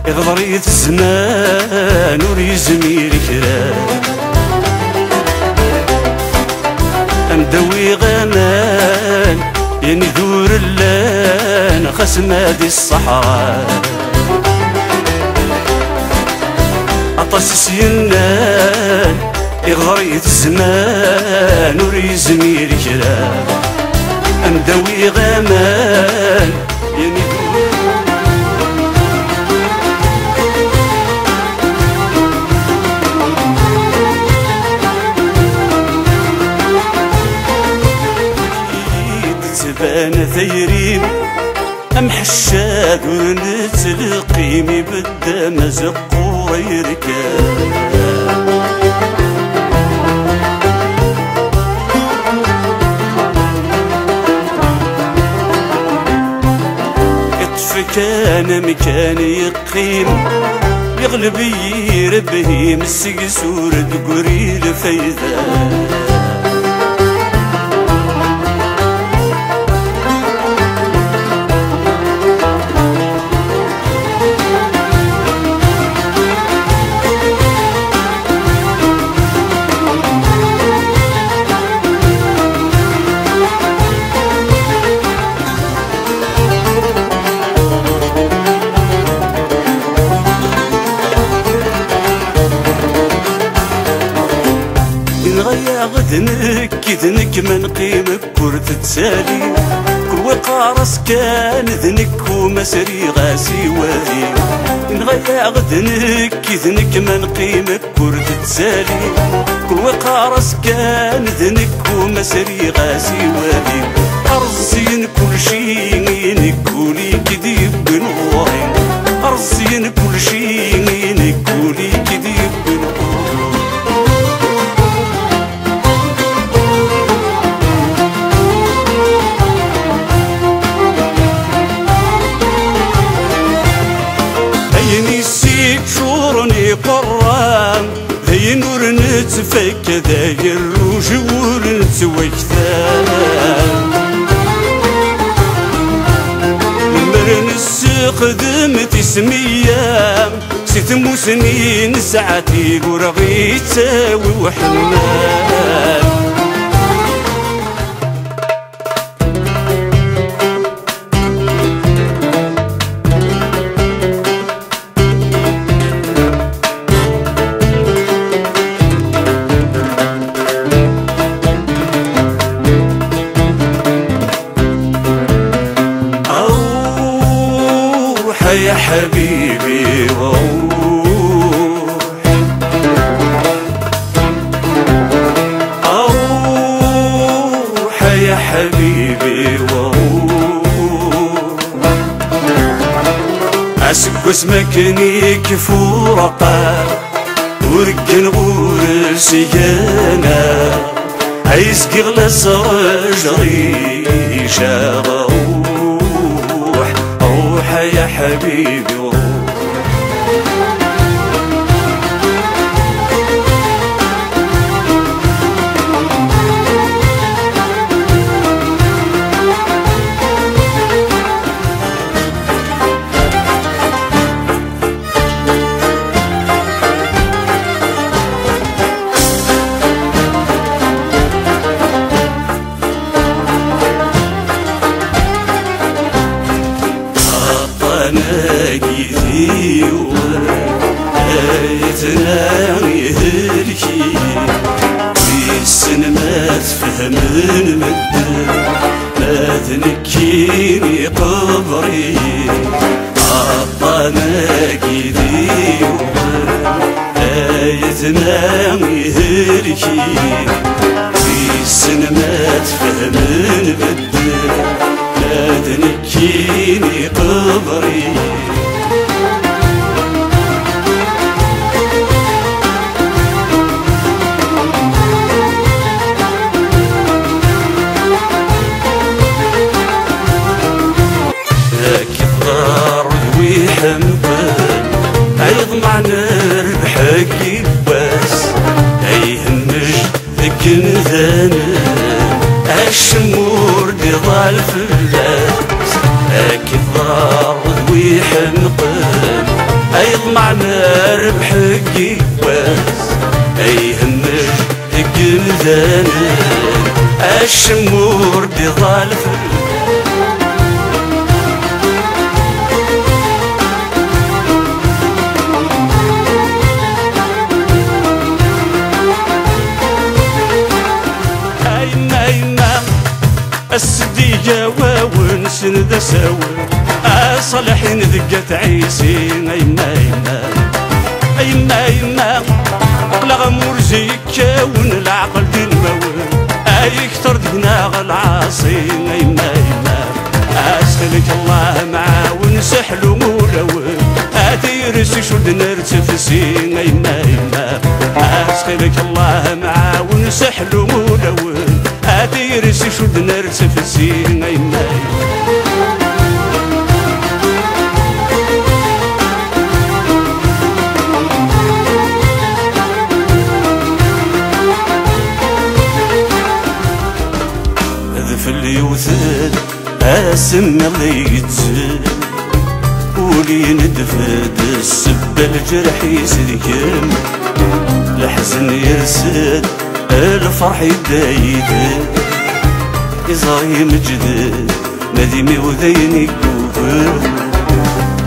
يغضريت الزمان وريزمير كرام أمدوي غمان يعني ذور اللان خسم هادي الصحراء أطاس سينان يغضريت الزمان وريزمير كرام أمدوي غمان يعني تبان ثيرين أم حشاد ونتلقيمي بدا مزق ويركان يطفي كان مكان يقيم يغلب يربه مسك سورة قريل فيذان غدنك كذنك من قيمك كرت تسالي كل وقارس كان ذنك ومسري غاسي والي نغيا غدنك كذنك من قيمك كرت تسالي كل وقارس كان ذنك ومسري غاسي والي أرزين كل شي نقولي كذب بنورين أرزين كل شي نقولي كذب بنورين قران ذي نور نتفك داير وجور نتوكثان مرن السقدم تسميام ست مسنين ساعتي ورغيتا وحمان يا حبيبي روح يا حبيبي عسك اسمك نيك فورقا ورقن غور سيانا عايز كغلس رجري شاغو يا حبيبي ناقيثي وآيتنا يهلكي في السن ما تفهمن مدن ما تنكيني قبري عطا ناقيثي وآيتنا يهلكي في السن ما تفهمن مدن ما تنكيني قبري كثار ويحمبن عيضمع نربح كيباس عيهمج ذكن ذانا الشمور دي ضال فلاس كثار ويحمبن يضمعنا ربح كيواس أيهمش الجنذانا الشمور دي ظالف السديجة ونسن ذا سوا صالحين ذقت عيسين أيما لغمور زيكا ونالعقل دين موان يكتر دقناغ العاصين أيما أسخلك الله معاه ونسحلو مولوان أديرس شد نرتفسين أيما أسخلك الله معاه ونسحلو مولوان أديرس شد نرتفسين أيما في اليوثد اسم اللي يتزل ولي ندفد السب الجرح يسدكم الحزن يرسد الفرح يدايد يزاي مجد ندمي وذيني كوفر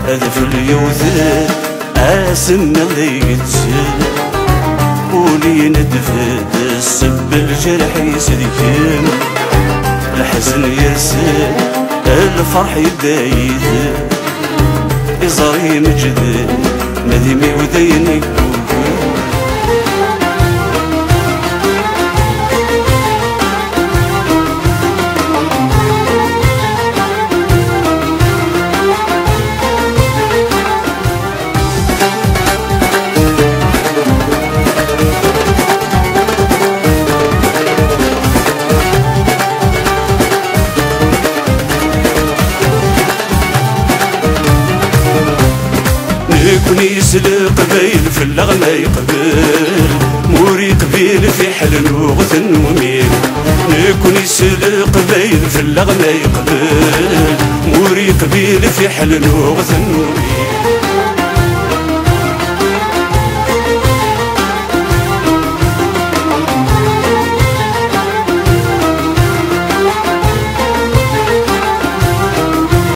هذا في اليوثد اسم اللي يتزل ولي ندفد السب الجرح يسدكم الحزن يرسل الفرح يدايد يزاري مجد ندمي وذيني كوني يسلق قبيل في اللغمة يقبل موري قبيل في حل وغثن وميل كوني يسلق قبيل في اللغمة يقبل موري قبيل في حل وغثن وميل